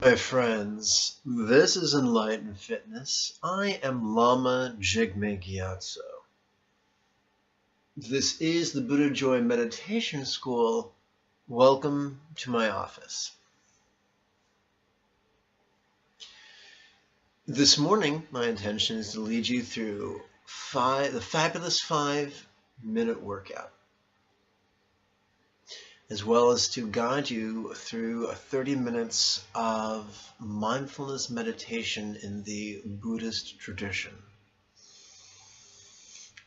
My friends, this is Enlightened Fitness. I am Lama Jigme Gyatso. This is the Buddha Joy Meditation School. Welcome to my office. This morning, my intention is to lead you through the fabulous 5-minute workout, as well as to guide you through 30 minutes of mindfulness meditation in the Buddhist tradition.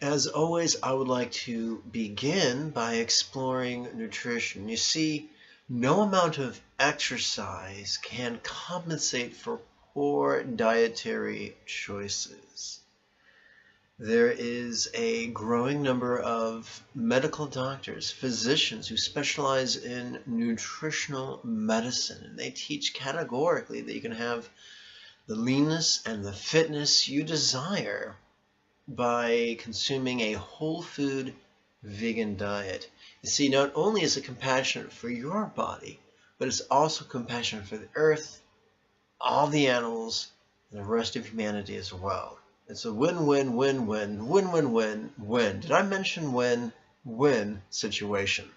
As always, I would like to begin by exploring nutrition. You see, no amount of exercise can compensate for poor dietary choices. There is a growing number of medical doctors, physicians who specialize in nutritional medicine, and they teach categorically that you can have the leanness and the fitness you desire by consuming a whole food vegan diet. You see, not only is it compassionate for your body, but it's also compassionate for the earth, all the animals, and the rest of humanity as well. It's a win-win, win-win, win-win-win, win. Did I mention win-win situation?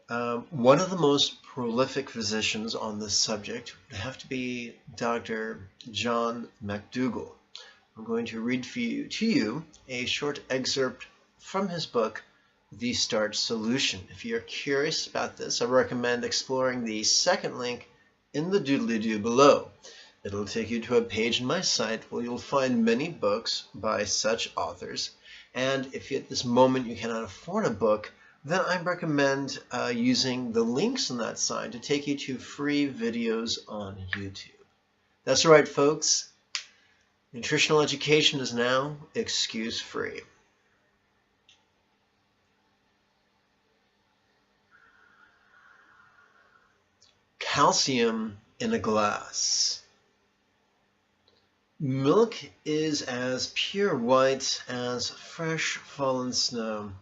One of the most prolific physicians on this subject would have to be Dr. John McDougall. I'm going to read to you a short excerpt from his book, The Starch Solution. If you're curious about this, I recommend exploring the second link in the doodly-doo below. It'll take you to a page in my site where you'll find many books by such authors. And if at this moment you cannot afford a book, then I recommend using the links on that site to take you to free videos on YouTube. That's right, folks. Nutritional education is now excuse-free. Calcium in a glass. Milk is as pure white as fresh fallen snow,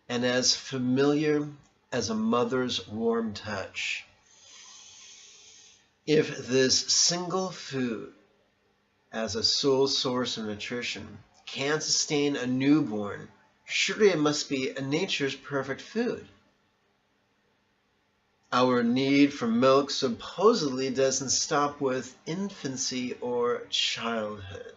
and as familiar as a mother's warm touch. If this single food, as a sole source of nutrition, can sustain a newborn, surely it must be nature's perfect food. Our need for milk supposedly doesn't stop with infancy or childhood.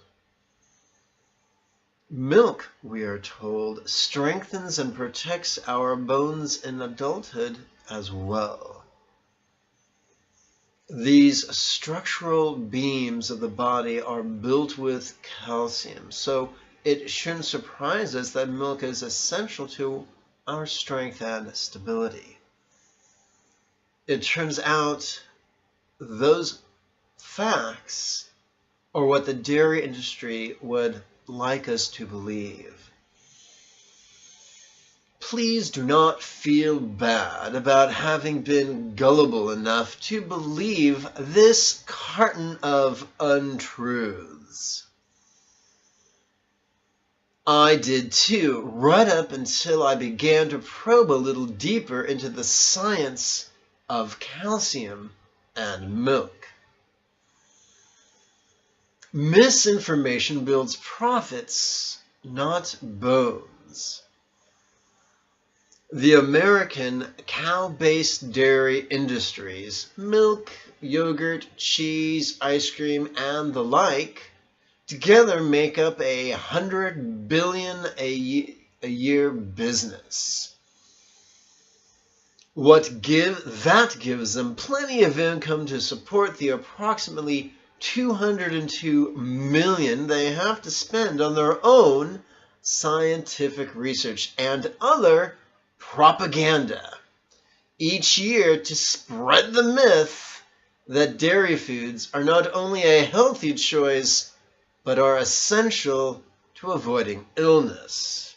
Milk, we are told, strengthens and protects our bones in adulthood as well. These structural beams of the body are built with calcium, so it shouldn't surprise us that milk is essential to our strength and stability. It turns out those facts are what the dairy industry would like us to believe. Please do not feel bad about having been gullible enough to believe this carton of untruths. I did too, right up until I began to probe a little deeper into the science of calcium and milk. Misinformation builds profits, not bones. The American cow-based dairy industries, milk, yogurt, cheese, ice cream, and the like, together make up $100 billion a year business. That gives them plenty of income to support the approximately $202 million they have to spend on their own scientific research and other propaganda each year to spread the myth that dairy foods are not only a healthy choice, but are essential to avoiding illness.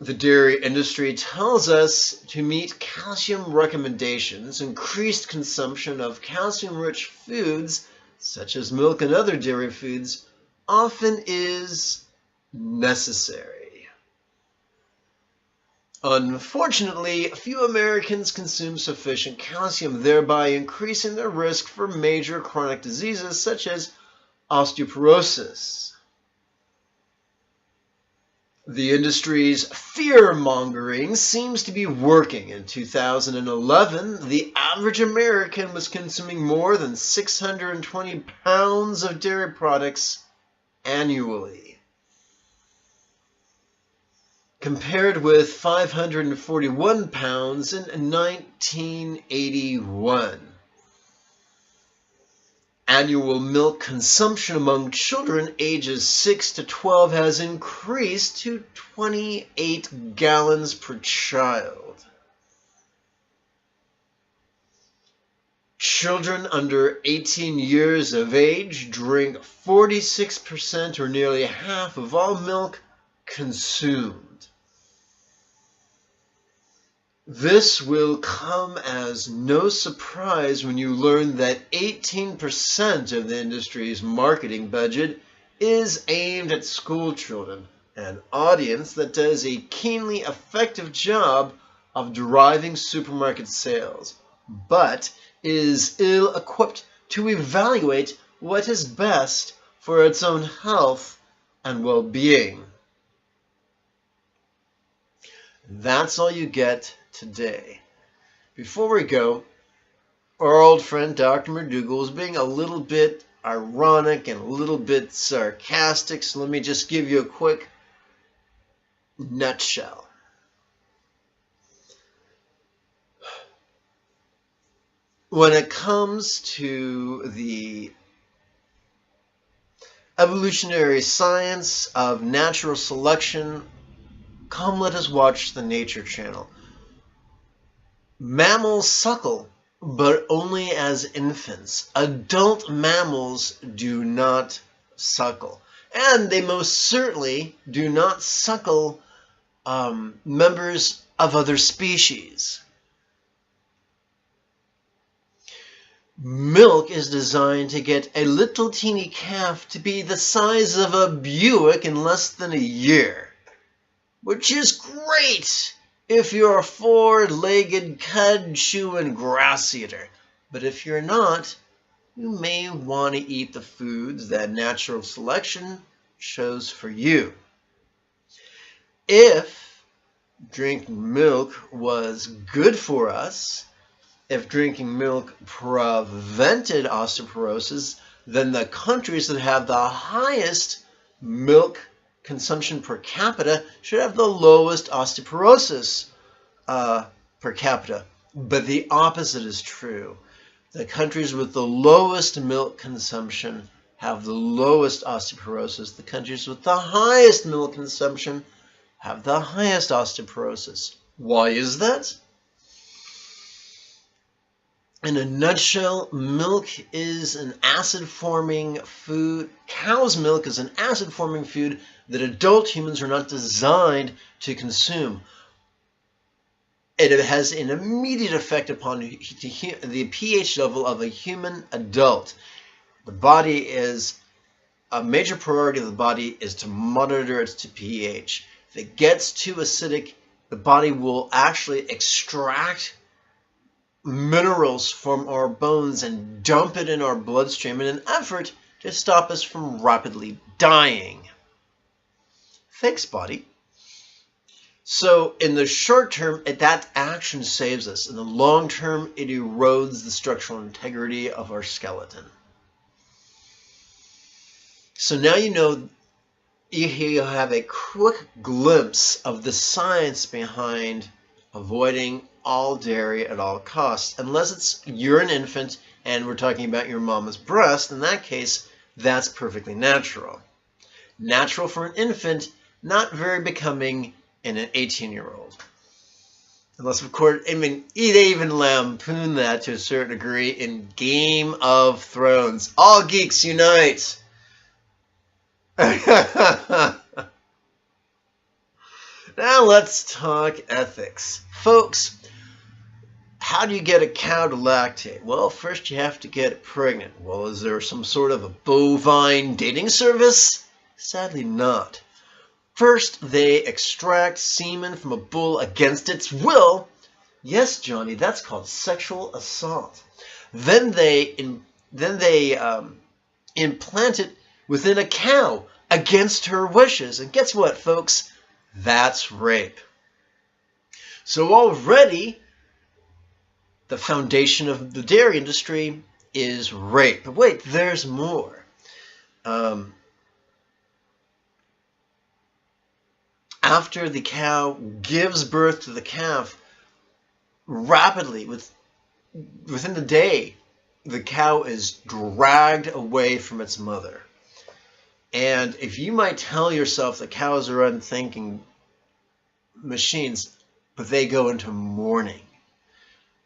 The dairy industry tells us to meet calcium recommendations, increased consumption of calcium-rich foods, such as milk and other dairy foods, often is necessary. Unfortunately, few Americans consume sufficient calcium, thereby increasing their risk for major chronic diseases such as osteoporosis. The industry's fear-mongering seems to be working. In 2011, the average American was consuming more than 620 pounds of dairy products annually, compared with 541 pounds in 1981. Annual milk consumption among children ages 6 to 12 has increased to 28 gallons per child. Children under 18 years of age drink 46% or nearly half of all milk consumed. This will come as no surprise when you learn that 18% of the industry's marketing budget is aimed at school children, an audience that does a keenly effective job of driving supermarket sales, but is ill-equipped to evaluate what is best for its own health and well-being. That's all you get today. Before we go, our old friend Dr. McDougall is being a little bit ironic and a little bit sarcastic, so let me just give you a quick nutshell. When it comes to the evolutionary science of natural selection, come let us watch the Nature Channel. Mammals suckle, but only as infants. Adult mammals do not suckle. And they most certainly do not suckle members of other species. Milk is designed to get a little teeny calf to be the size of a Buick in less than a year, which is great if you're a four-legged, cud-chewing grass eater. But if you're not, you may want to eat the foods that natural selection chose for you. If drinking milk was good for us, if drinking milk prevented osteoporosis, then the countries that have the highest milk consumption per capita should have the lowest osteoporosis per capita. But the opposite is true. The countries with the lowest milk consumption have the lowest osteoporosis. The countries with the highest milk consumption have the highest osteoporosis. Why is that? In a nutshell, milk is an acid-forming food. Cow's milk is an acid-forming food that adult humans are not designed to consume. It has an immediate effect upon the pH level of a human adult. The body is, a major priority of the body is to monitor its pH. If it gets too acidic, the body will actually extract minerals from our bones and dump it in our bloodstream in an effort to stop us from rapidly dying. Thanks, body. So in the short term, that action saves us. In the long term, it erodes the structural integrity of our skeleton. So now you know, you have a quick glimpse of the science behind avoiding all dairy at all costs, unless you're an infant and we're talking about your mama's breast. In that case, that's perfectly natural. Natural for an infant, not very becoming in an 18-year-old. Unless, of course, I mean, they even lampoon that to a certain degree in Game of Thrones. All geeks unite! Now let's talk ethics. Folks, how do you get a cow to lactate? Well, first you have to get it pregnant. Well, is there some sort of a bovine dating service? Sadly not. First, they extract semen from a bull against its will. Yes, Johnny, that's called sexual assault. Then they implant it within a cow against her wishes. And guess what, folks? That's rape. So already, the foundation of the dairy industry is rape. But wait, there's more. After the cow gives birth to the calf, rapidly, within the day, the cow is dragged away from its mother. And if you might tell yourself that cows are unthinking machines, but they go into mourning.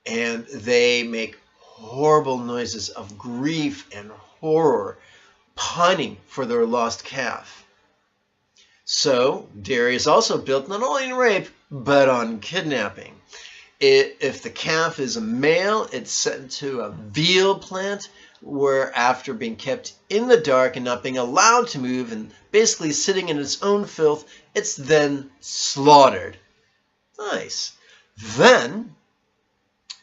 And they make horrible noises of grief and horror, pining for their lost calf. So, dairy is also built not only on rape, but on kidnapping. If the calf is a male, it's sent to a veal plant, where after being kept in the dark and not being allowed to move and basically sitting in its own filth, it's then slaughtered. Nice.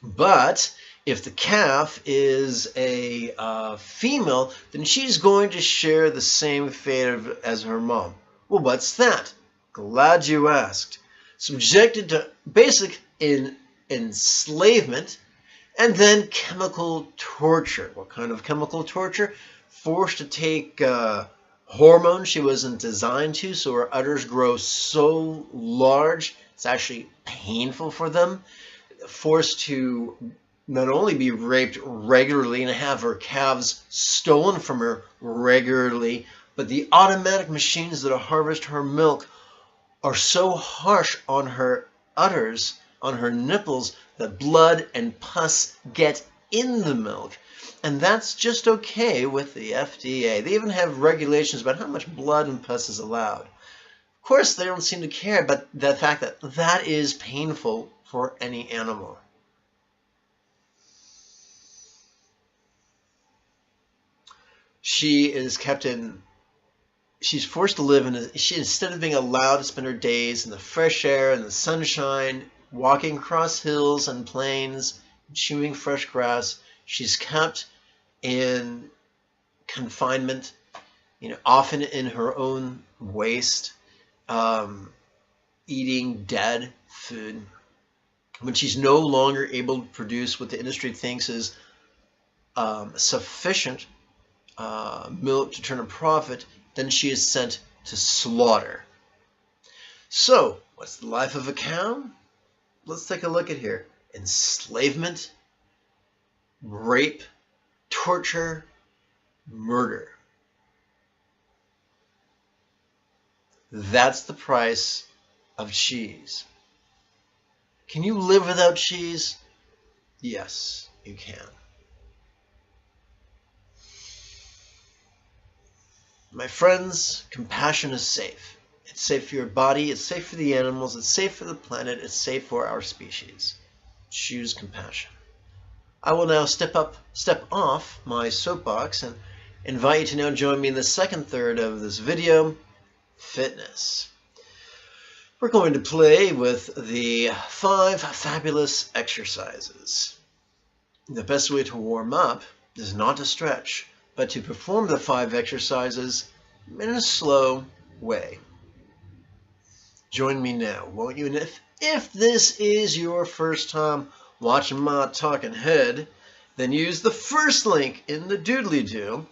But if the calf is a female, then she's going to share the same fate as her mom. Well, what's that? Glad you asked. Subjected to basic enslavement and then chemical torture. What kind of chemical torture? Forced to take hormones she wasn't designed to, so her udders grow so large it's actually painful for them. Forced to not only be raped regularly and have her calves stolen from her regularly, but the automatic machines that harvest her milk are so harsh on her udders, on her nipples, that blood and pus get in the milk. And that's just okay with the FDA. They even have regulations about how much blood and pus is allowed. Of course, they don't seem to care about the fact that that is painful for any animal. She is kept in, she's forced to live in, instead of being allowed to spend her days in the fresh air and the sunshine, walking across hills and plains, chewing fresh grass, she's kept in confinement, often in her own waste, eating dead food. When she's no longer able to produce what the industry thinks is sufficient milk to turn a profit, then she is sent to slaughter. So, what's the life of a cow? Let's take a look at here. Enslavement, rape, torture, murder. That's the price of cheese. Can you live without cheese? Yes, you can. My friends, compassion is safe. It's safe for your body, it's safe for the animals, it's safe for the planet, it's safe for our species. Choose compassion. I will now step off my soapbox and invite you to now join me in the second third of this video, fitness. We're going to play with the 5 fabulous exercises. The best way to warm up is not to stretch, but to perform the 5 exercises in a slow way. Join me now, won't you? And if this is your first time watching my talking head, then use the first link in the doodly-doo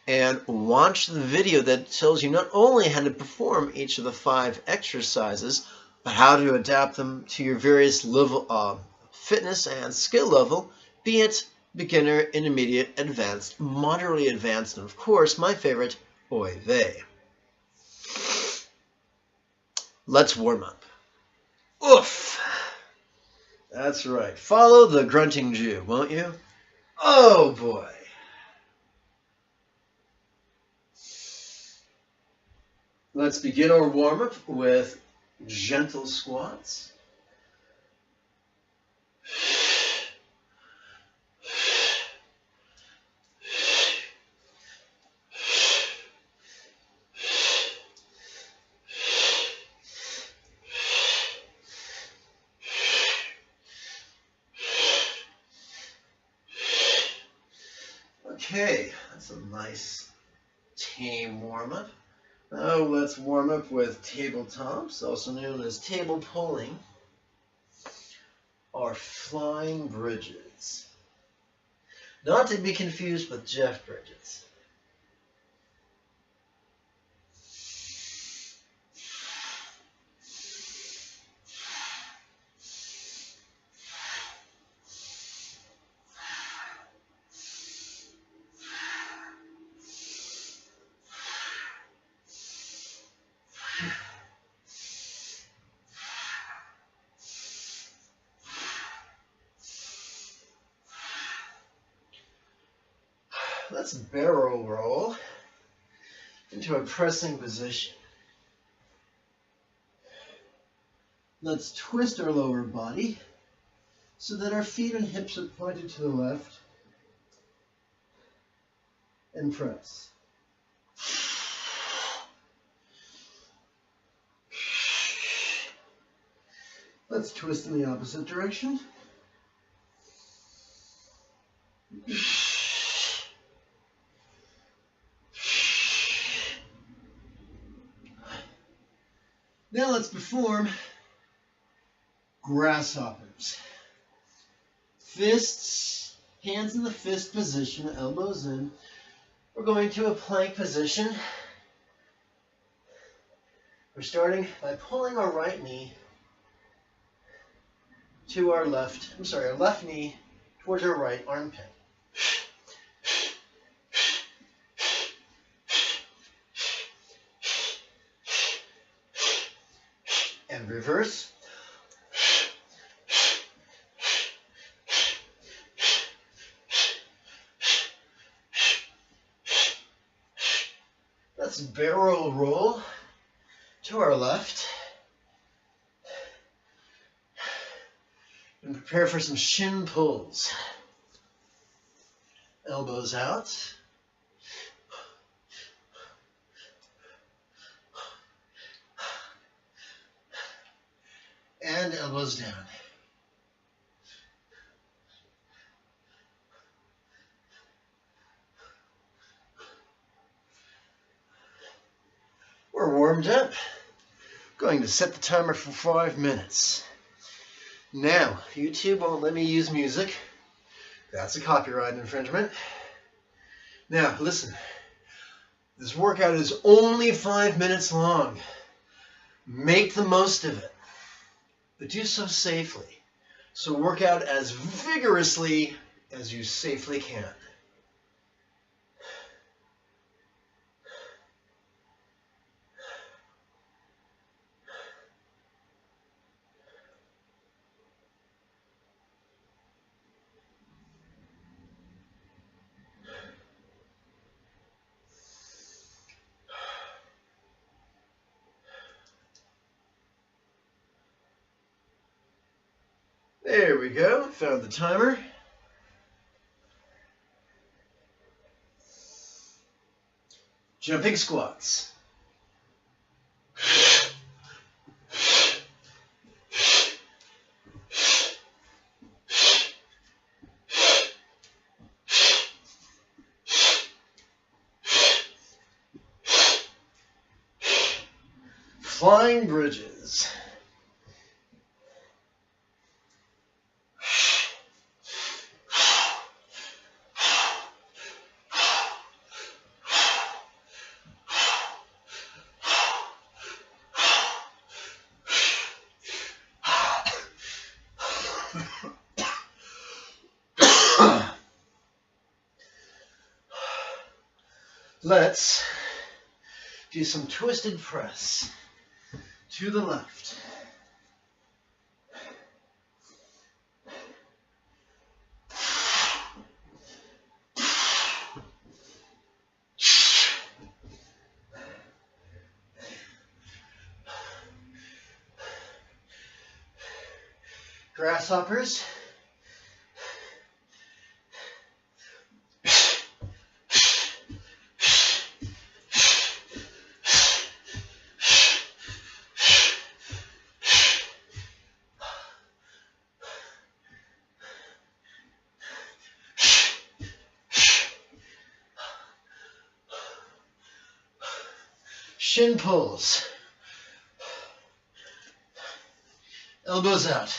and watch the video that tells you not only how to perform each of the 5 exercises, but how to adapt them to your various level of fitness and skill level, be it beginner, intermediate, advanced, moderately advanced, and of course, my favorite, oy vey. Let's warm up. Oof! That's right. Follow the grunting Jew, won't you? Oh boy! Let's begin our warm-up with gentle squats. Okay, that's a nice tame warm-up. Now let's warm up with tabletops, also known as table pulling, or flying bridges. Not to be confused with Jeff Bridges. Let's barrel roll into a pressing position. Let's twist our lower body so that our feet and hips are pointed to the left and press. Let's twist in the opposite direction. Now let's perform grasshoppers. Fists, hands in the fist position, elbows in. We're going to a plank position. We're starting by pulling our right knee to our left, our left knee towards our right armpit. And reverse. Let's barrel roll to our left and prepare for some shin pulls. Elbows out. And elbows down. We're warmed up. Going to set the timer for 5 minutes. Now, YouTube won't let me use music. That's a copyright infringement. Now, listen. This workout is only 5 minutes long. Make the most of it. But do so safely. So work out as vigorously as you safely can. There we go, found the timer. Jumping squats. Flying bridges. Let's do some twisted press to the left. Grasshoppers. Shin pulls. Elbows out.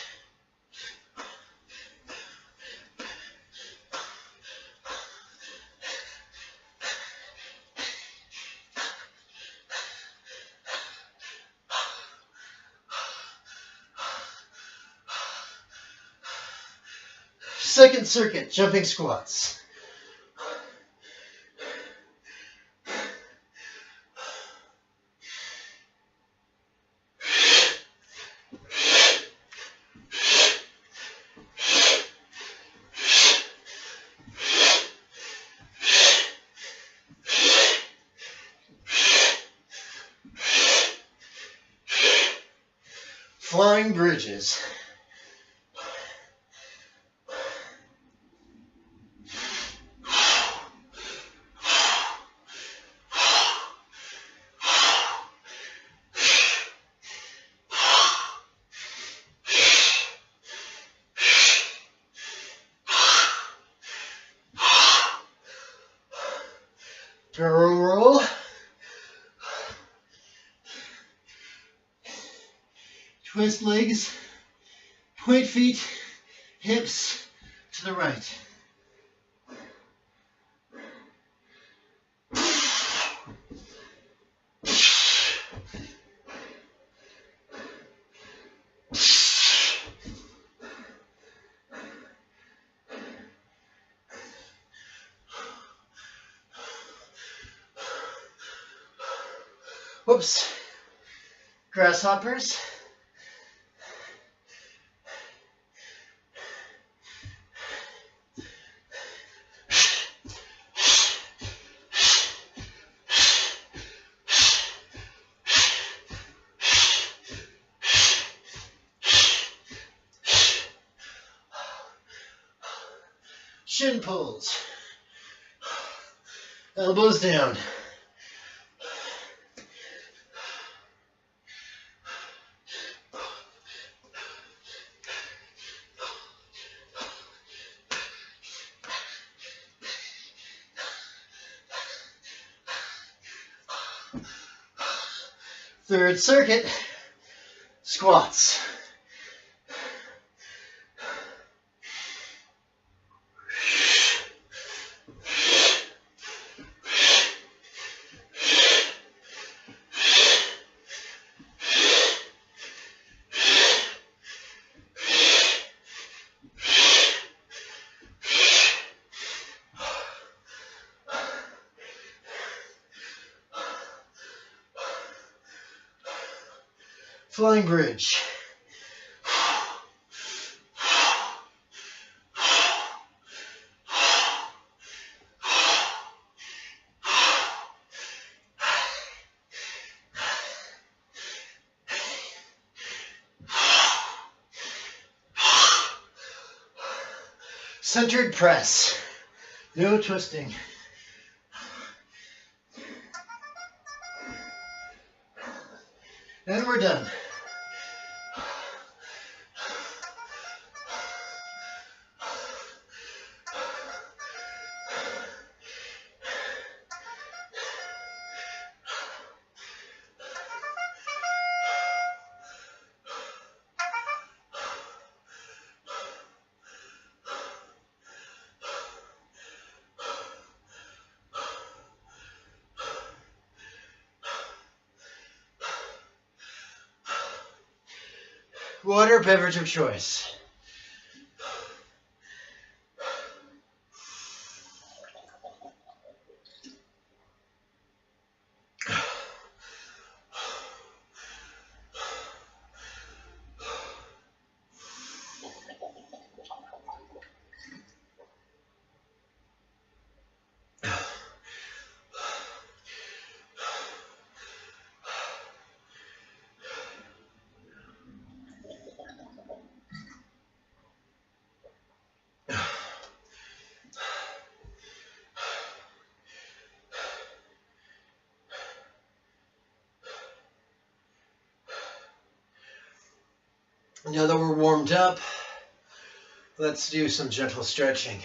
Second circuit, jumping squats. Flying bridges. Barrel roll. Twist legs, point feet, hips to the right. Whoops. Grasshoppers. Shin pulls. Elbows down. Third circuit, squats. Flying bridge. Centered press. No twisting. And we're done. Water, beverage of choice. Now that we're warmed up, let's do some gentle stretching.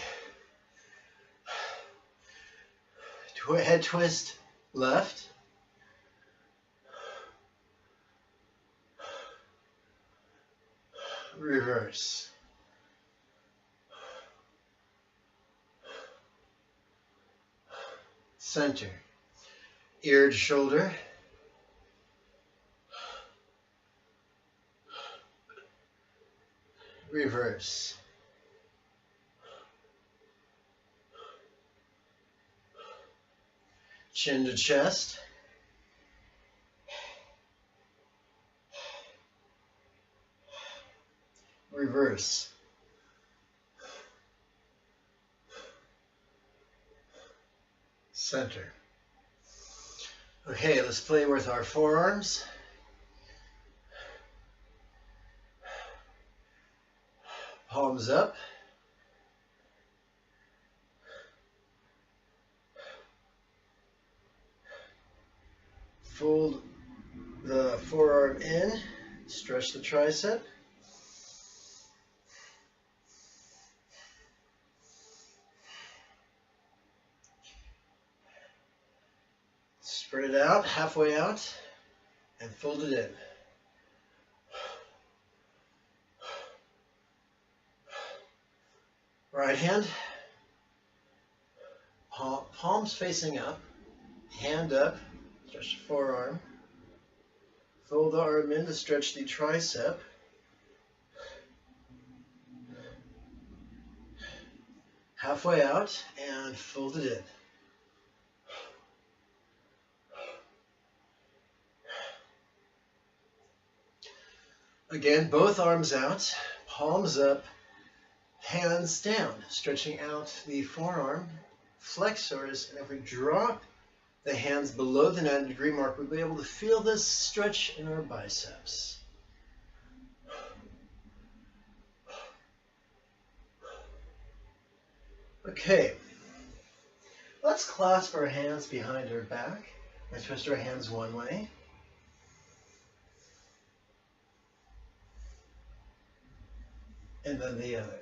Head twist left, reverse. Center. Ear to shoulder. Reverse. Chin to chest. Reverse. Center. Okay, let's play with our forearms. Palms up. Fold the forearm in, stretch the tricep. Spread it out, halfway out, and fold it in. Right hand, palms facing up, hand up, stretch the forearm. Fold the arm in to stretch the tricep. Halfway out and fold it in. Again, both arms out, palms up, hands down, stretching out the forearm, flexors, and if we drop the hands below the 90-degree mark, we'll be able to feel this stretch in our biceps. Okay, let's clasp our hands behind our back and twist our hands one way. And then the other.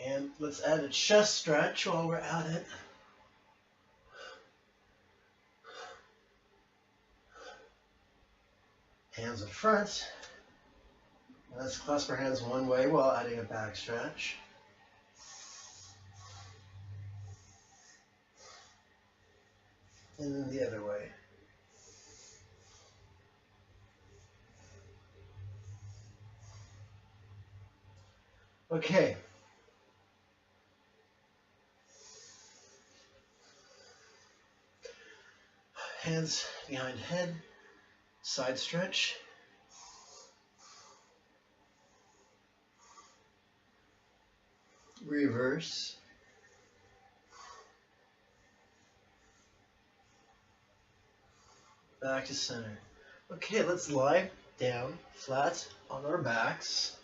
And let's add a chest stretch while we're at it. Hands in front. Let's clasp our hands one way while adding a back stretch. And then the other way. Okay. Hands behind head, side stretch. Reverse. Back to center. Okay, let's lie down flat on our backs.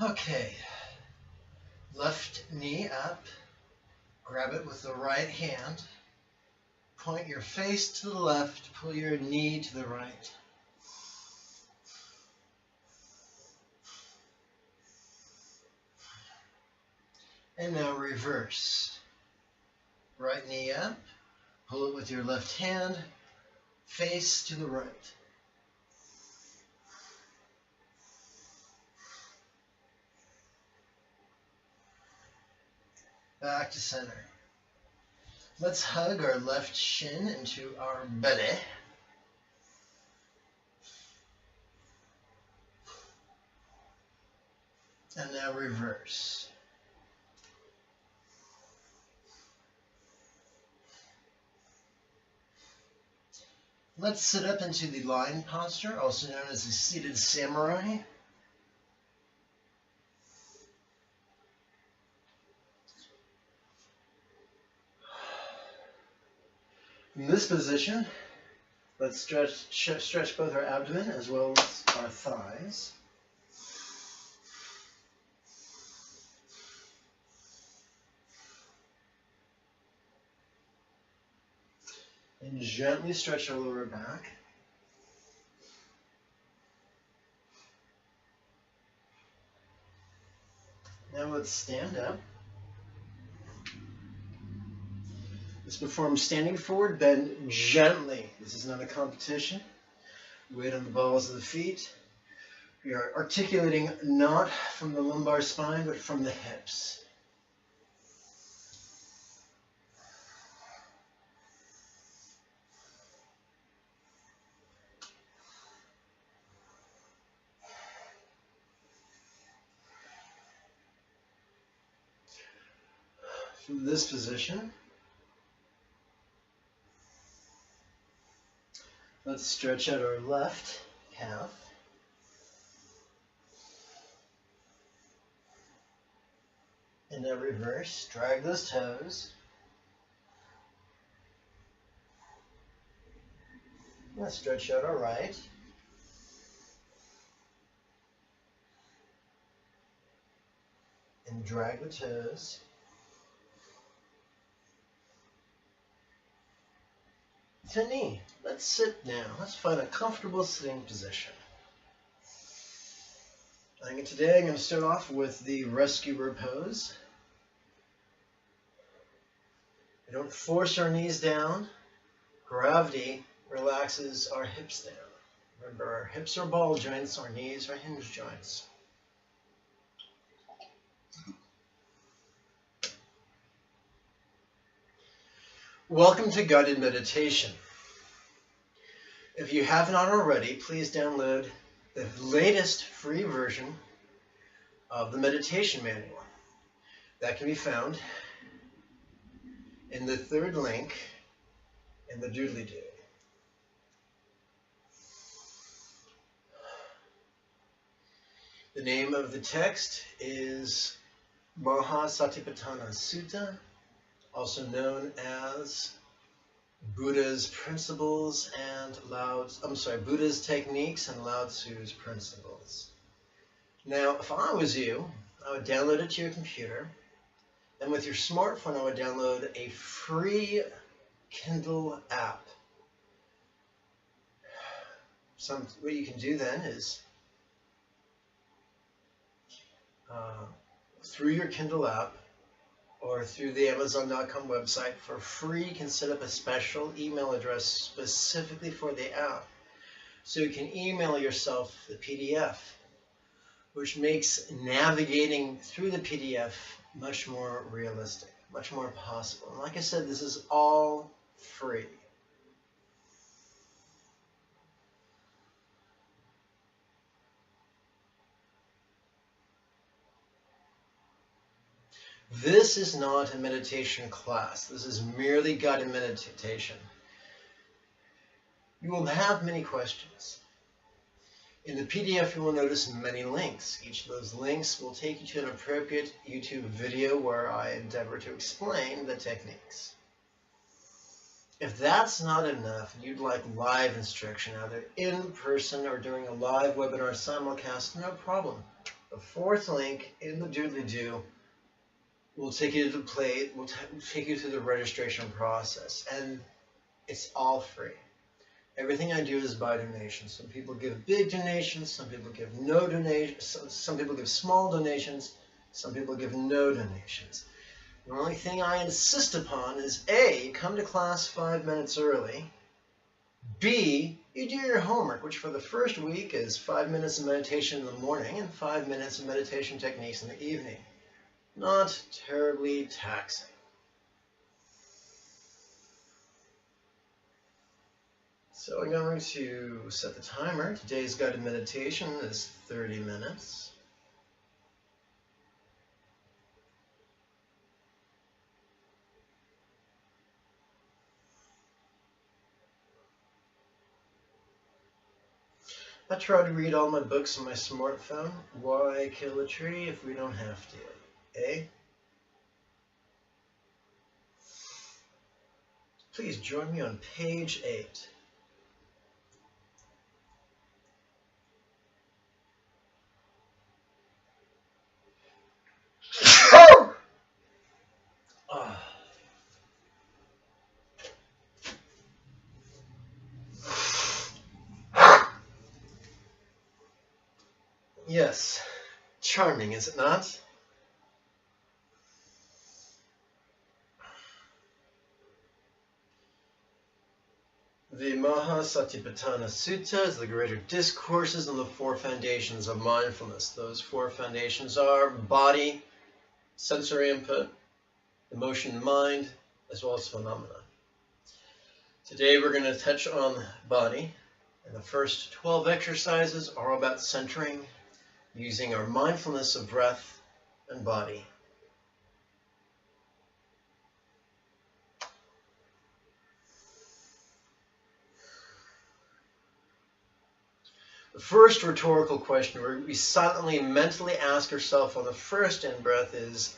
Okay. Left knee up. Grab it with the right hand. Point your face to the left. Pull your knee to the right. And now reverse. Right knee up. Pull it with your left hand. Face to the right. Back to center. Let's hug our left shin into our belly. And now reverse. Let's sit up into the lion posture, also known as the seated samurai. In this position, let's stretch both our abdomen as well as our thighs. And gently stretch our lower back. Now let's stand up. Let's perform standing forward bend gently. This is not a competition. Weight on the balls of the feet. We are articulating not from the lumbar spine, but from the hips. From this position, let's stretch out our left calf. And now reverse, drag those toes. Let's stretch out our right. And drag the toes. To knee. Let's sit now. Let's find a comfortable sitting position. I think today I'm going to start off with the rescuer pose. We don't force our knees down. Gravity relaxes our hips down. Remember, our hips are ball joints, our knees are hinge joints. Welcome to guided meditation. If you have not already, please download the latest free version of the meditation manual. That can be found in the third link in the doodly-doo. The name of the text is Mahasatipatthana Sutta, also known as Buddha's Principles and Buddha's Techniques and Lao Tzu's Principles. Now, if I was you, I would download it to your computer. Then with your smartphone, I would download a free Kindle app. What you can do then is, through your Kindle app, or through the Amazon.com website for free, you can set up a special email address specifically for the app. So you can email yourself the PDF, which makes navigating through the PDF much more realistic, much more possible. And like I said, this is all free. This is not a meditation class. This is merely guided meditation. You will have many questions. In the PDF, you will notice many links. Each of those links will take you to an appropriate YouTube video where I endeavor to explain the techniques. If that's not enough and you'd like live instruction, either in person or during a live webinar simulcast, no problem. The fourth link in the doodly-doo will take you to take you through the registration process, and it's all free. Everything I do is by donation. Some people give big donations, some people give no donations, some people give small donations, some people give no donations. The only thing I insist upon is A, you come to class 5 minutes early, B, you do your homework, which for the first week is 5 minutes of meditation in the morning and 5 minutes of meditation techniques in the evening. Not terribly taxing. So I'm going to set the timer. Today's guided meditation is 30 minutes. I try to read all my books on my smartphone. Why kill a tree if we don't have to? Eh? Please join me on page 8. Yes, charming, is it not? The Mahasatipatthana Sutta is the greater discourses on the four foundations of mindfulness. Those four foundations are body, sensory input, emotion, mind, as well as phenomena. Today we're going to touch on body, and the first 12 exercises are all about centering, using our mindfulness of breath and body. The first rhetorical question where we silently mentally ask ourselves on the first in-breath is,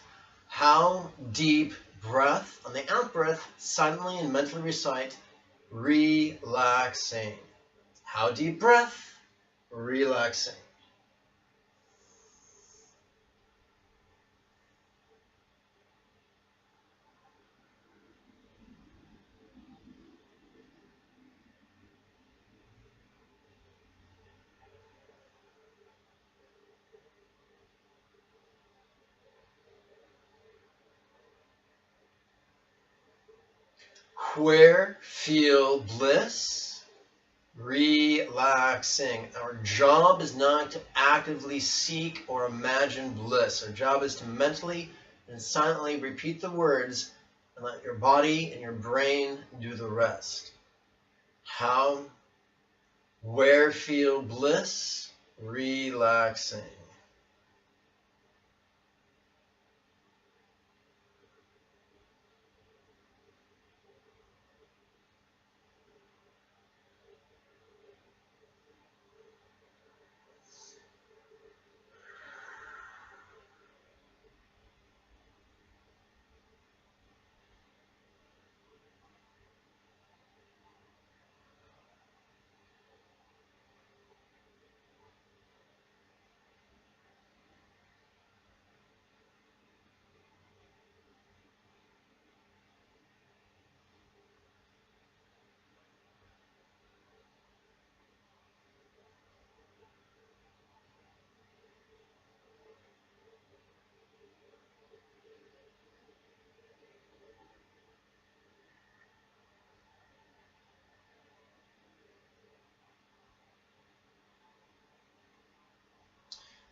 how deep breath? On the out-breath, silently and mentally recite, relaxing. How deep breath? Relaxing. Where feel bliss? Relaxing. Our job is not to actively seek or imagine bliss. Our job is to mentally and silently repeat the words and let your body and your brain do the rest. How? Where feel bliss? Relaxing.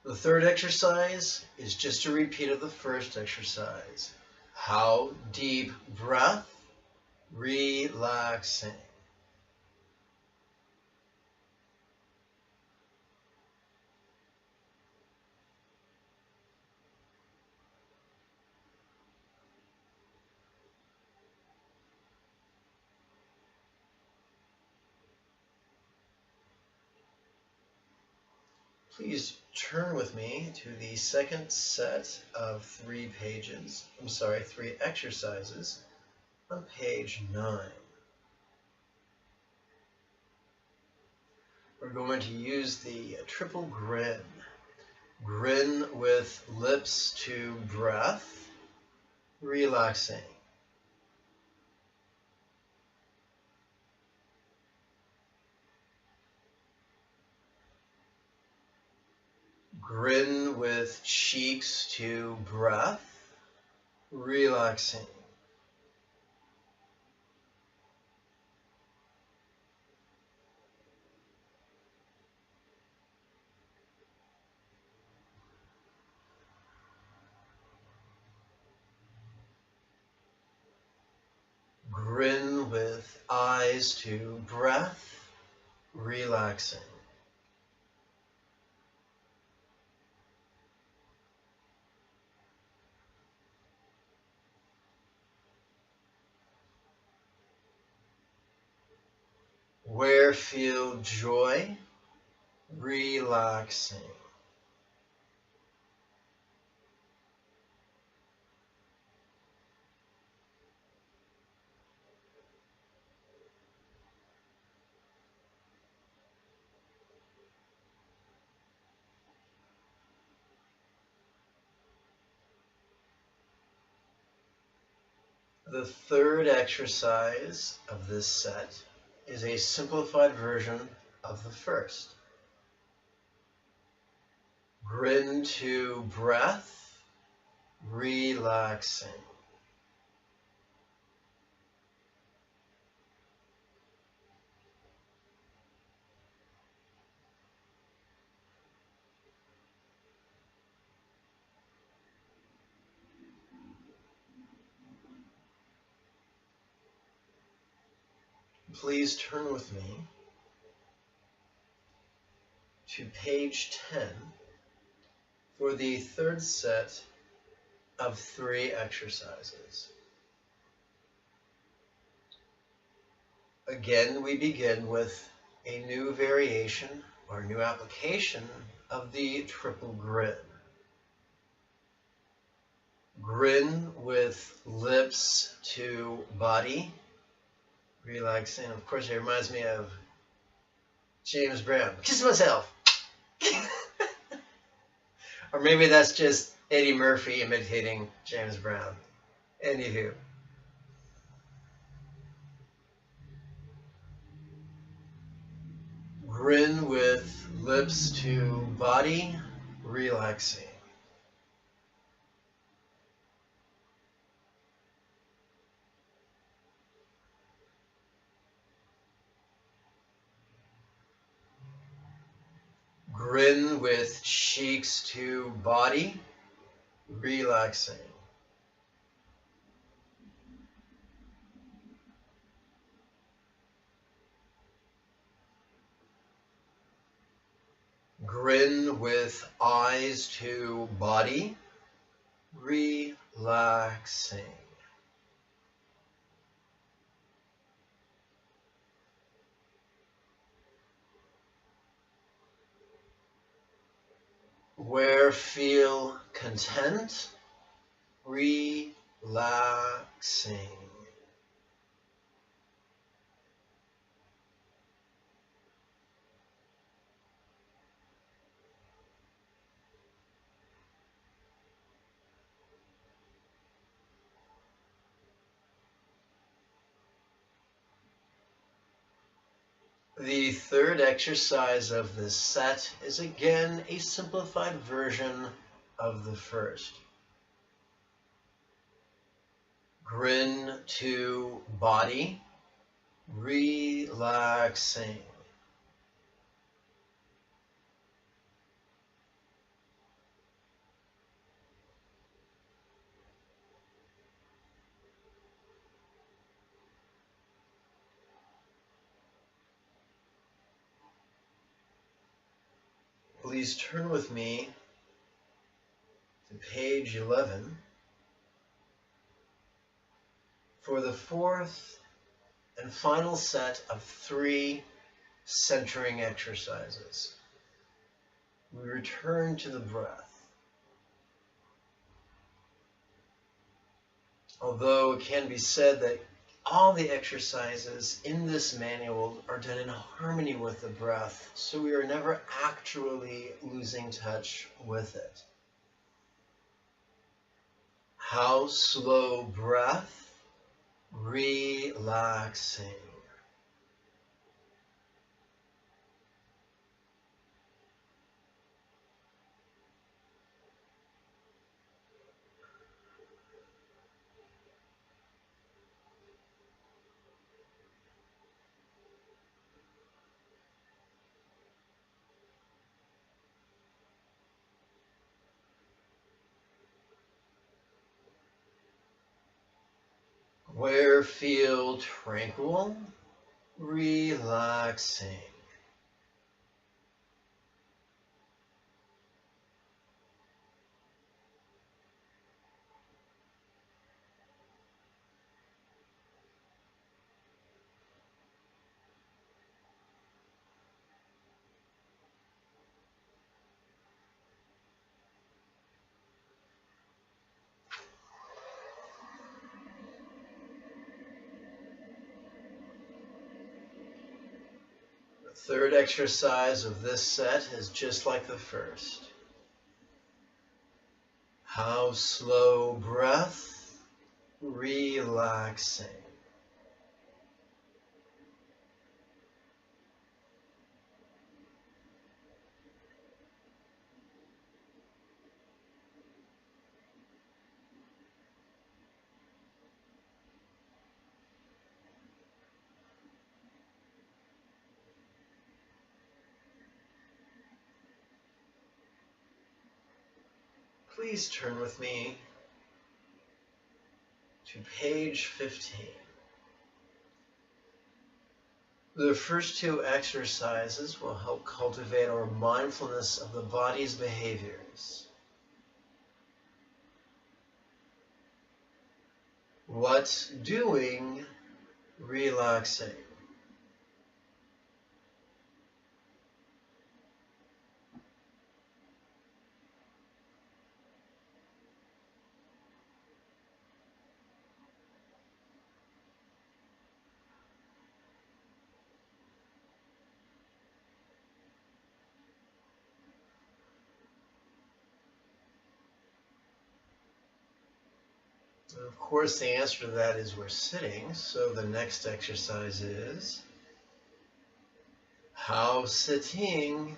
The third exercise is just a repeat of the first exercise. How deep breath? Relaxing. Please turn with me to the second set of three exercises on page 9. We're going to use the triple grin. Grin with lips to breath, relaxing. Grin with cheeks to breath, relaxing. Grin with eyes to breath, relaxing. Where feel joy, relaxing. The third exercise of this set is a simplified version of the first. Grin to breath, relaxing. Please turn with me to page 10 for the third set of 3 exercises. Again, we begin with a new variation or new application of the triple grin. Grin with lips to body, relaxing. Of course, it reminds me of James Brown. Kiss myself. Or maybe that's just Eddie Murphy imitating James Brown. Anywho. Grin with lips to body, relaxing. Grin with cheeks to body, relaxing. Grin with eyes to body, relaxing. Where feel content, relaxing. The third exercise of this set is again a simplified version of the first. Grin to body, relaxing. Please turn with me to page 11 for the fourth and final set of 3 centering exercises. We return to the breath. Although it can be said that all the exercises in this manual are done in harmony with the breath, so we are never actually losing touch with it. How slow breath, relaxing. Where feel tranquil, relaxing. The third exercise of this set is just like the first. How slow breath, relaxing. Please turn with me to page 15 The first two exercises will help cultivate our mindfulness of the body's behaviors. What's doing? Relaxing. Of course, the answer to that is we're sitting, so the next exercise is how sitting,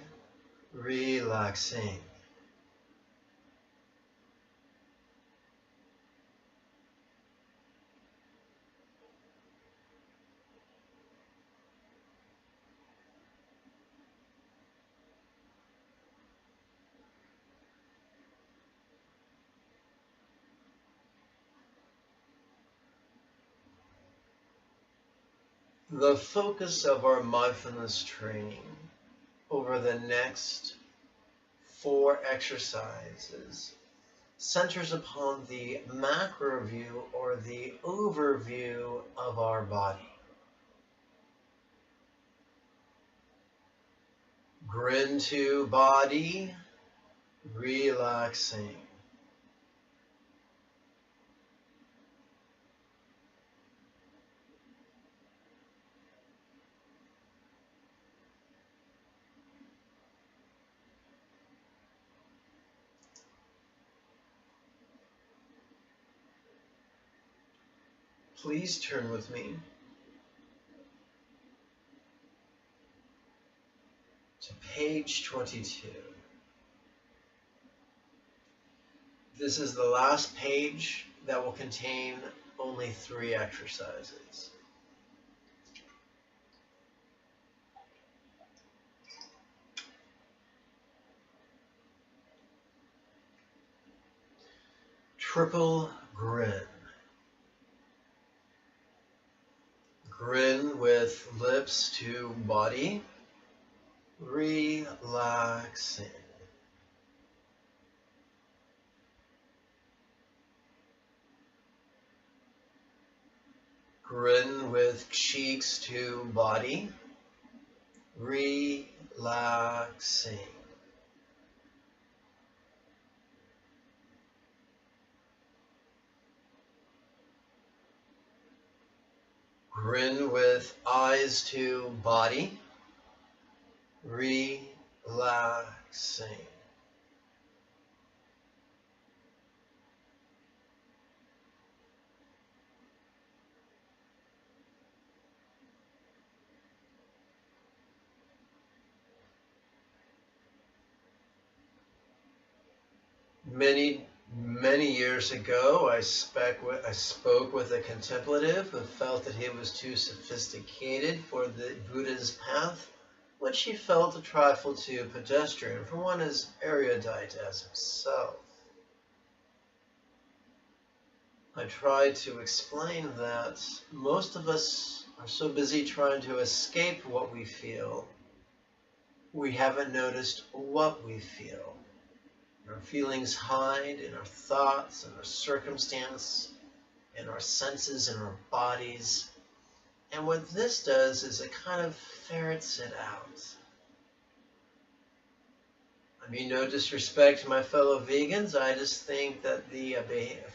relaxing. The focus of our mindfulness training over the next 4 exercises centers upon the macro view or the overview of our body. Grin to body, relaxing. Please turn with me to page 22. This is the last page that will contain only 3 exercises. Triple grin. Grin with lips to body, relaxing. Grin with cheeks to body, relaxing. Grin with eyes to body, relaxing. Many years ago, I spoke with a contemplative who felt that he was too sophisticated for the Buddha's path, which he felt a trifle too pedestrian for one as erudite as himself. I tried to explain that most of us are so busy trying to escape what we feel, we haven't noticed what we feel. Our feelings hide in our thoughts, in our circumstance, in our senses, in our bodies. And what this does is it kind of ferrets it out. I mean, no disrespect to my fellow vegans, I just think that the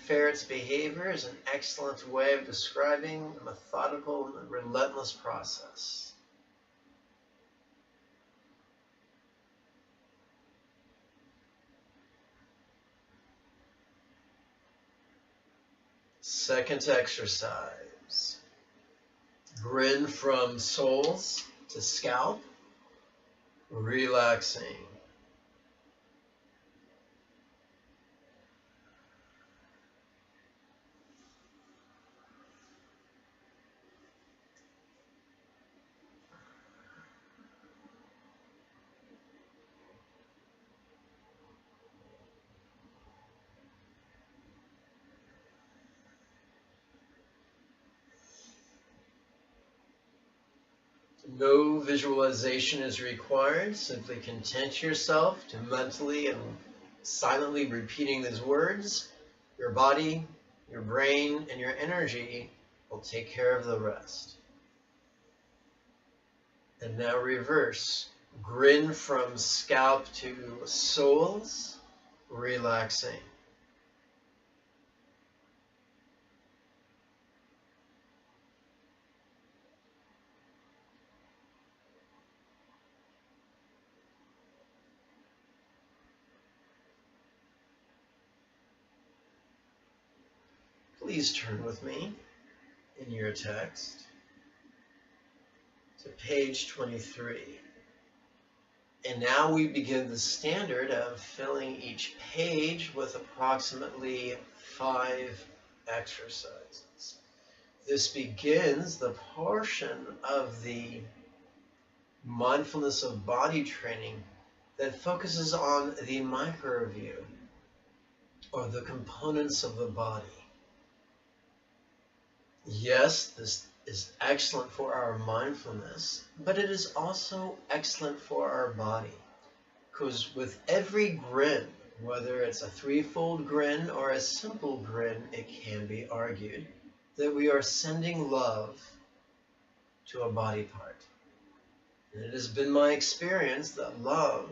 ferret's behavior is an excellent way of describing a methodical and relentless process. Second exercise. Grin from soles to scalp, relaxing. No visualization is required. Simply content yourself to mentally and silently repeating these words. Your body, your brain, and your energy will take care of the rest. And now reverse. Grin from scalp to soles, relaxing. Please turn with me in your text to page 23. And now we begin the standard of filling each page with approximately 5 exercises. This begins the portion of the mindfulness of body training that focuses on the micro view, or the components of the body. Yes, this is excellent for our mindfulness, but it is also excellent for our body. Because with every grin, whether it's a threefold grin or a simple grin, it can be argued that we are sending love to a body part. And it has been my experience that love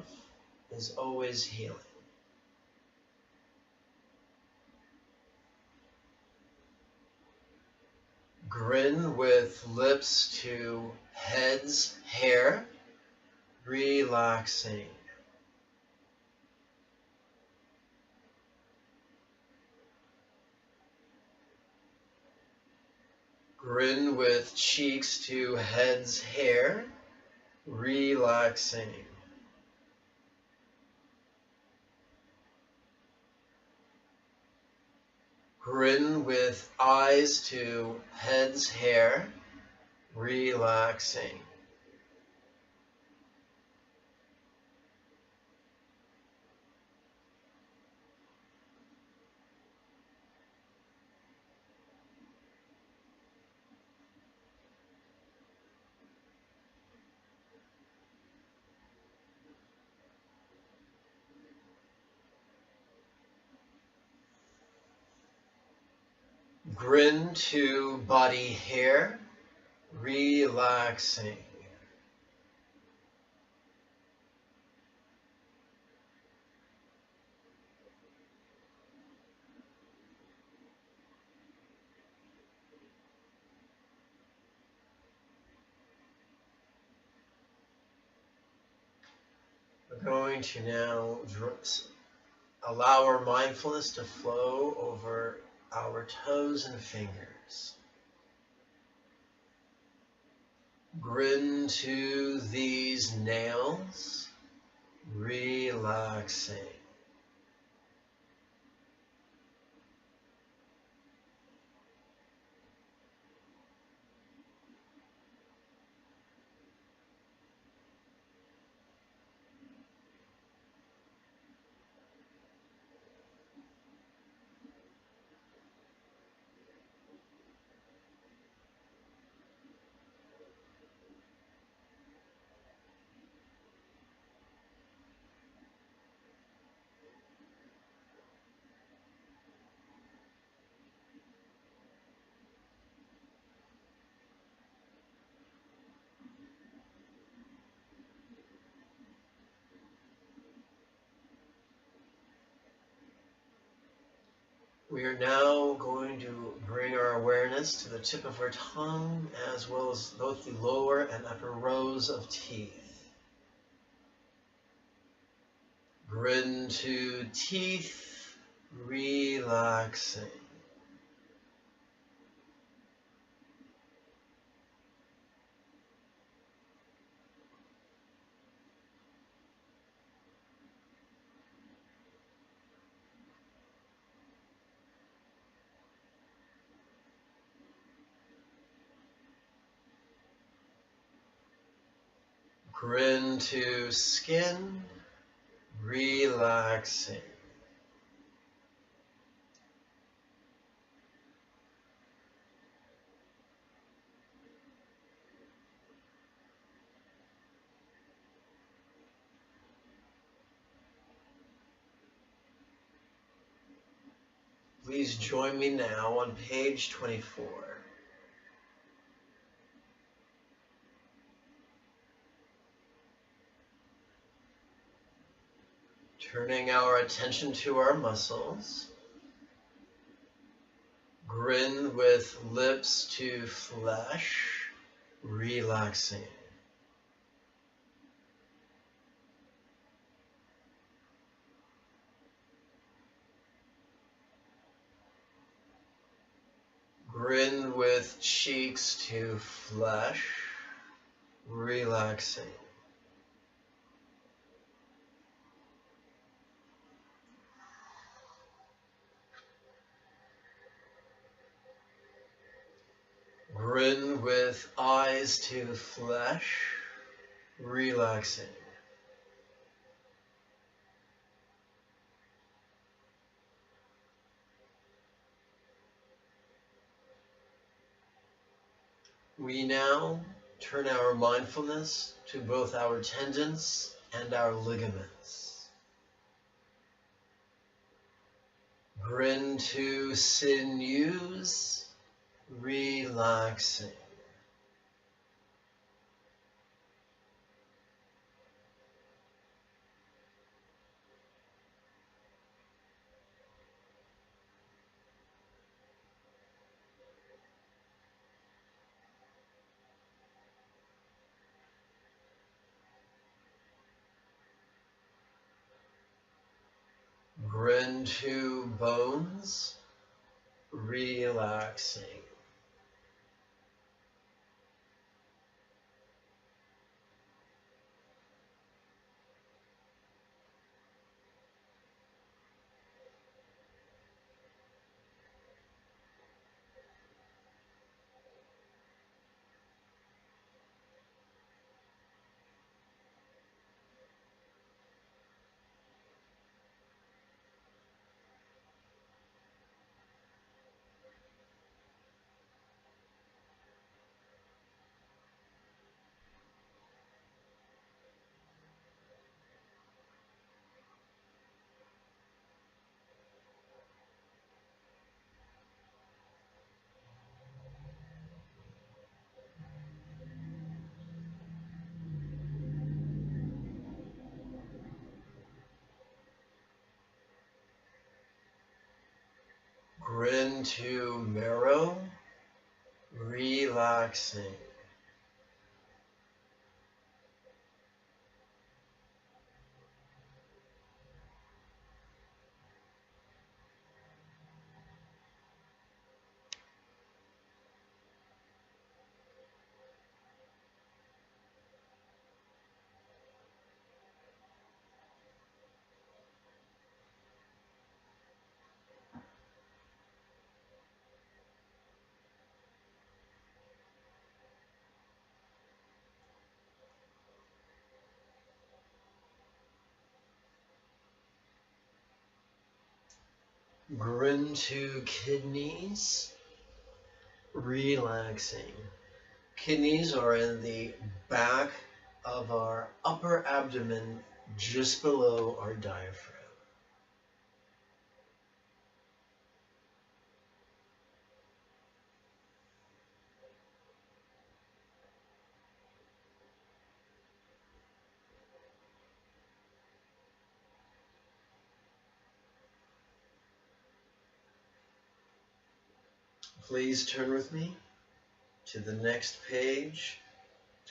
is always healing. Grin with lips to head's hair, relaxing. Grin with cheeks to head's hair, relaxing. Grin with eyes to head's hair, relaxing. Grin to body hair, relaxing. We're going to now allow our mindfulness to flow over our toes and fingers. Grin to these nails, relaxing. We are now going to bring our awareness to the tip of our tongue, as well as both the lower and upper rows of teeth. Grin to teeth, relaxing. Grin to skin, relaxing. Please join me now on page 24. Turning our attention to our muscles. Grin with lips to flesh, relaxing. Grin with cheeks to flesh, relaxing. Grin with eyes to flesh, relaxing. We now turn our mindfulness to both our tendons and our ligaments. Grin to sinews, relaxing. Grin to bones, relaxing. Grin to marrow, relaxing. Grin to kidneys, relaxing. Kidneys are in the back of our upper abdomen, just below our diaphragm. Please turn with me to the next page,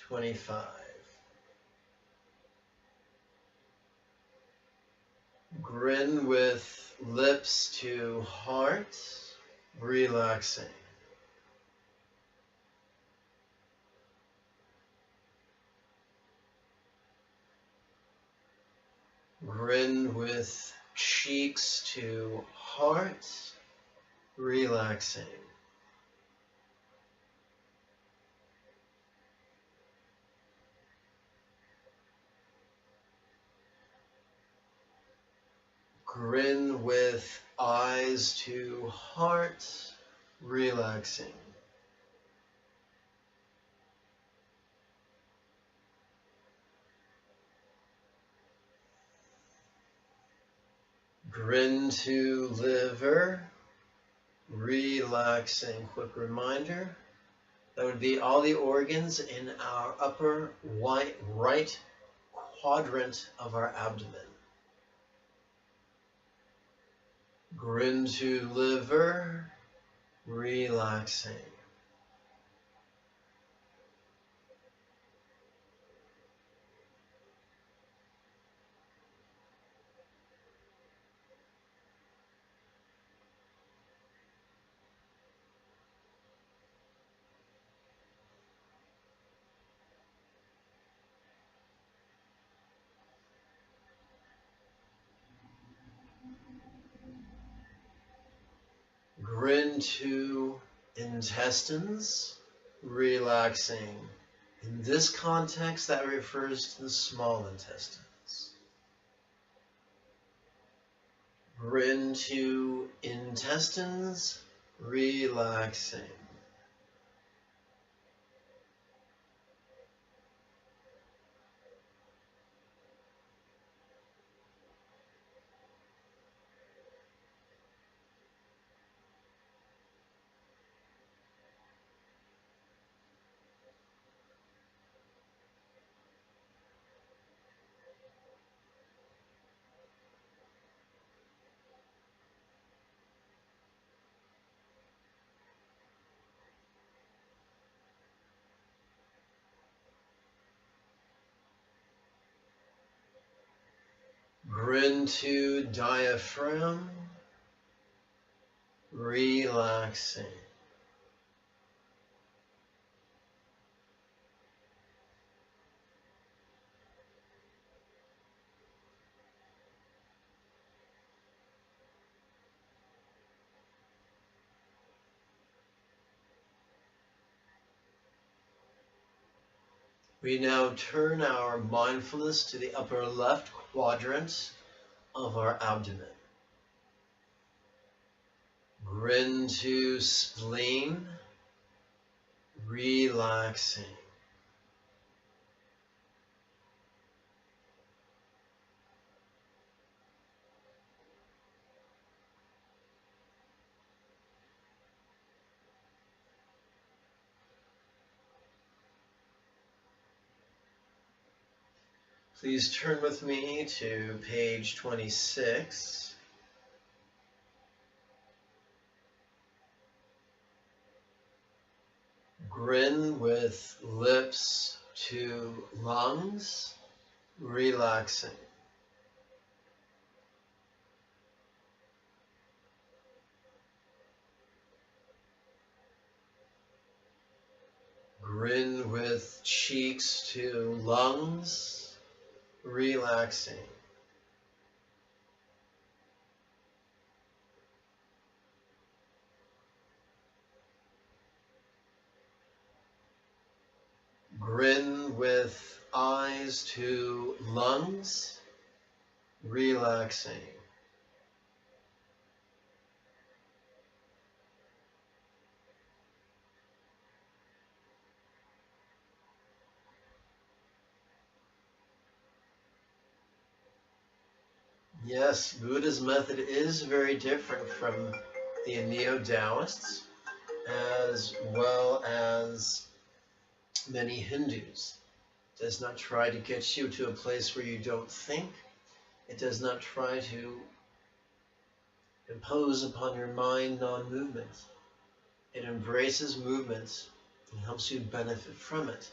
25. Grin with lips to heart, relaxing. Grin with cheeks to heart, relaxing. Grin with eyes to heart, relaxing. Grin to liver, relaxing. Quick reminder, that would be all the organs in our upper right quadrant of our abdomen. Grin to liver, relaxing. Grin to intestines, relaxing. In this context, that refers to the small intestines. Grin to intestines, relaxing. Grin to diaphragm, relaxing. We now turn our mindfulness to the upper left quadrant of our abdomen. Grin to spleen, relaxing. Please turn with me to page 26. Grin with lips to lungs, relaxing. Grin with cheeks to lungs, relaxing. Grin with eyes to lungs, relaxing. Yes, Buddha's method is very different from the Neo-Taoists, as well as many Hindus. It does not try to get you to a place where you don't think. It does not try to impose upon your mind non-movement. It embraces movement and helps you benefit from it.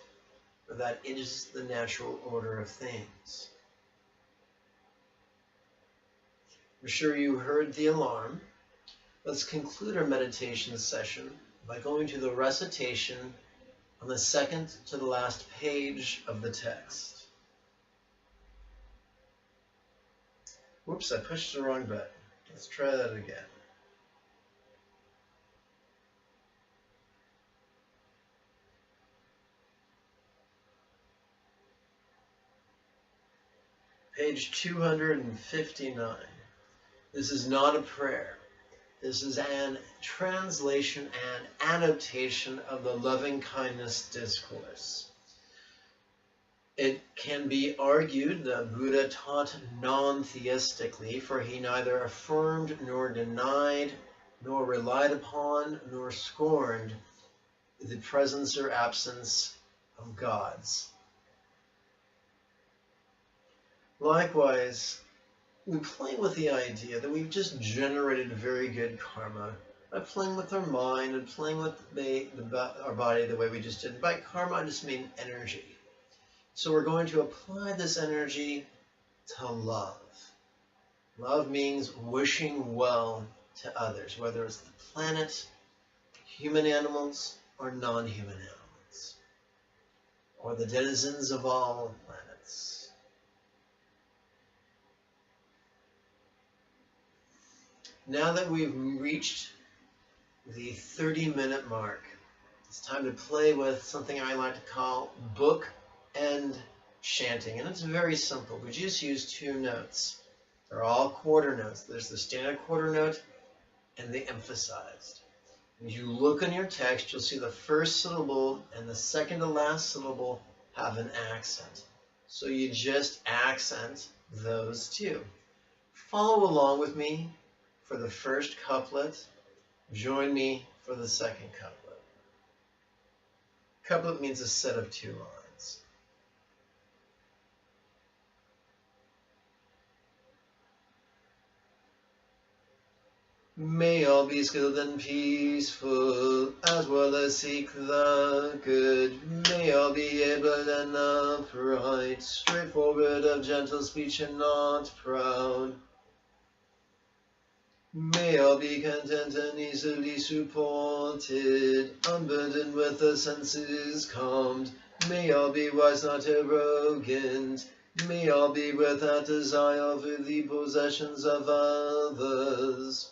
For that is the natural order of things. I'm sure you heard the alarm. Let's conclude our meditation session by going to the recitation on the second to the last page of the text. Whoops, I pushed the wrong button. Let's try that again. Page 259. This is not a prayer. This is an translation and annotation of the loving kindness discourse. It can be argued that Buddha taught non-theistically, for he neither affirmed nor denied nor relied upon, nor scorned the presence or absence of gods. Likewise, we play with the idea that we've just generated very good karma by playing with our mind and playing with our body the way we just did. By karma, I just mean energy. So we're going to apply this energy to love. Love means wishing well to others, whether it's the planet, human animals, or non-human animals, or the denizens of all planets. Now that we've reached the 30-minute mark, it's time to play with something I like to call book end chanting. And it's very simple. We just use two notes. They're all quarter notes. There's the standard quarter note and the emphasized. As you look on your text, you'll see the first syllable and the second to last syllable have an accent. So you just accent those two. Follow along with me for the first couplet. Join me for the second couplet. Couplet means a set of two lines. May all be skilled and peaceful, as well as seek the good. May all be able and upright, straightforward of gentle speech and not proud. May all be content and easily supported, unburdened with the senses calmed. May all be wise, not arrogant. May all be without desire for the possessions of others.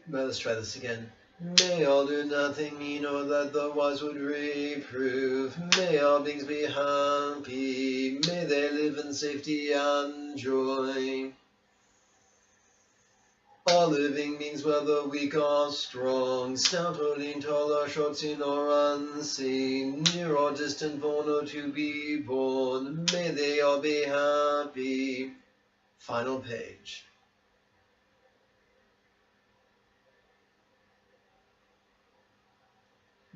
Let's try this again. May all do nothing mean or that the wise would reprove. May all beings be happy. May they live in safety and joy. All living beings, whether weak or strong, stout or lean, tall or short, seen or unseen, near or distant, born or to be born, may they all be happy. Final page.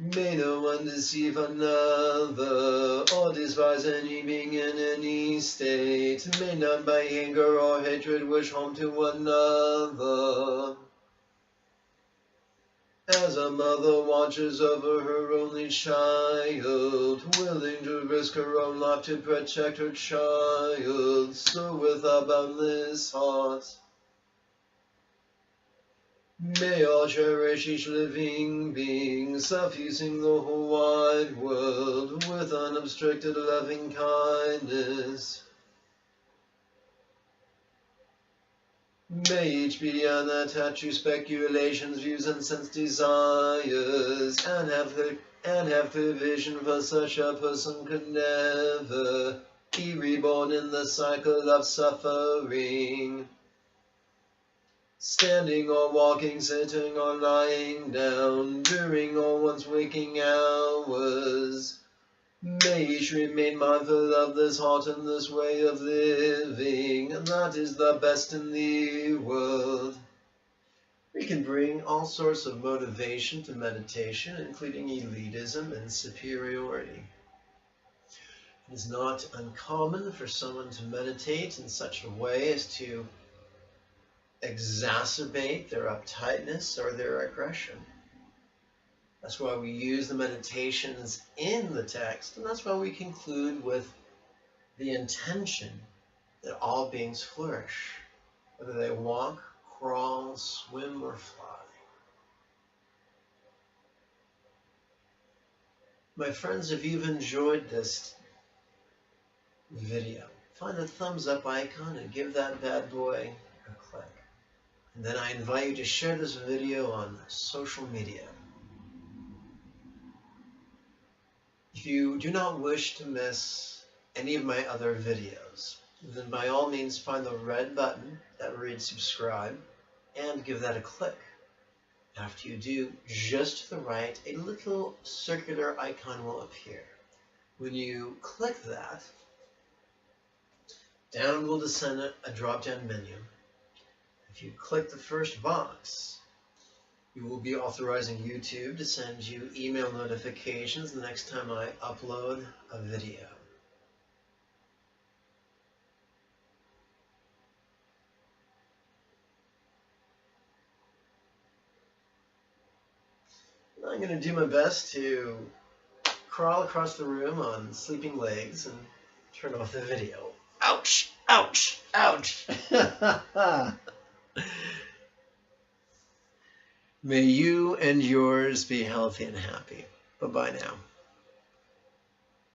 May no one deceive another, or despise any being in any state. May none by anger or hatred wish harm to another. As a mother watches over her only child, willing to risk her own life to protect her child, so with a boundless heart, may all cherish each living being, suffusing the whole wide world with unobstructed loving kindness. May each be unattached to speculations, views, and sense desires, and have clear vision, for such a person could never be reborn in the cycle of suffering. Standing or walking, sitting or lying down, during or one's waking hours, may each remain mindful of this heart and this way of living, and that is the best in the world. We can bring all sorts of motivation to meditation, including elitism and superiority. It is not uncommon for someone to meditate in such a way as to exacerbate their uptightness or their aggression. That's why we use the meditations in the text, and that's why we conclude with the intention that all beings flourish, whether they walk, crawl, swim, or fly. My friends, if you've enjoyed this video, find the thumbs up icon and give that bad boy a click. And then I invite you to share this video on social media. If you do not wish to miss any of my other videos, then by all means find the red button that reads subscribe and give that a click. After you do, just to the right, a little circular icon will appear. When you click that, Down will descend a drop-down menu. If you click the first box, you will be authorizing YouTube to send you email notifications the next time I upload a video. I'm going to do my best to crawl across the room on sleeping legs and turn off the video. Ouch! Ouch! Ouch! May you and yours be healthy and happy. Bye-bye now.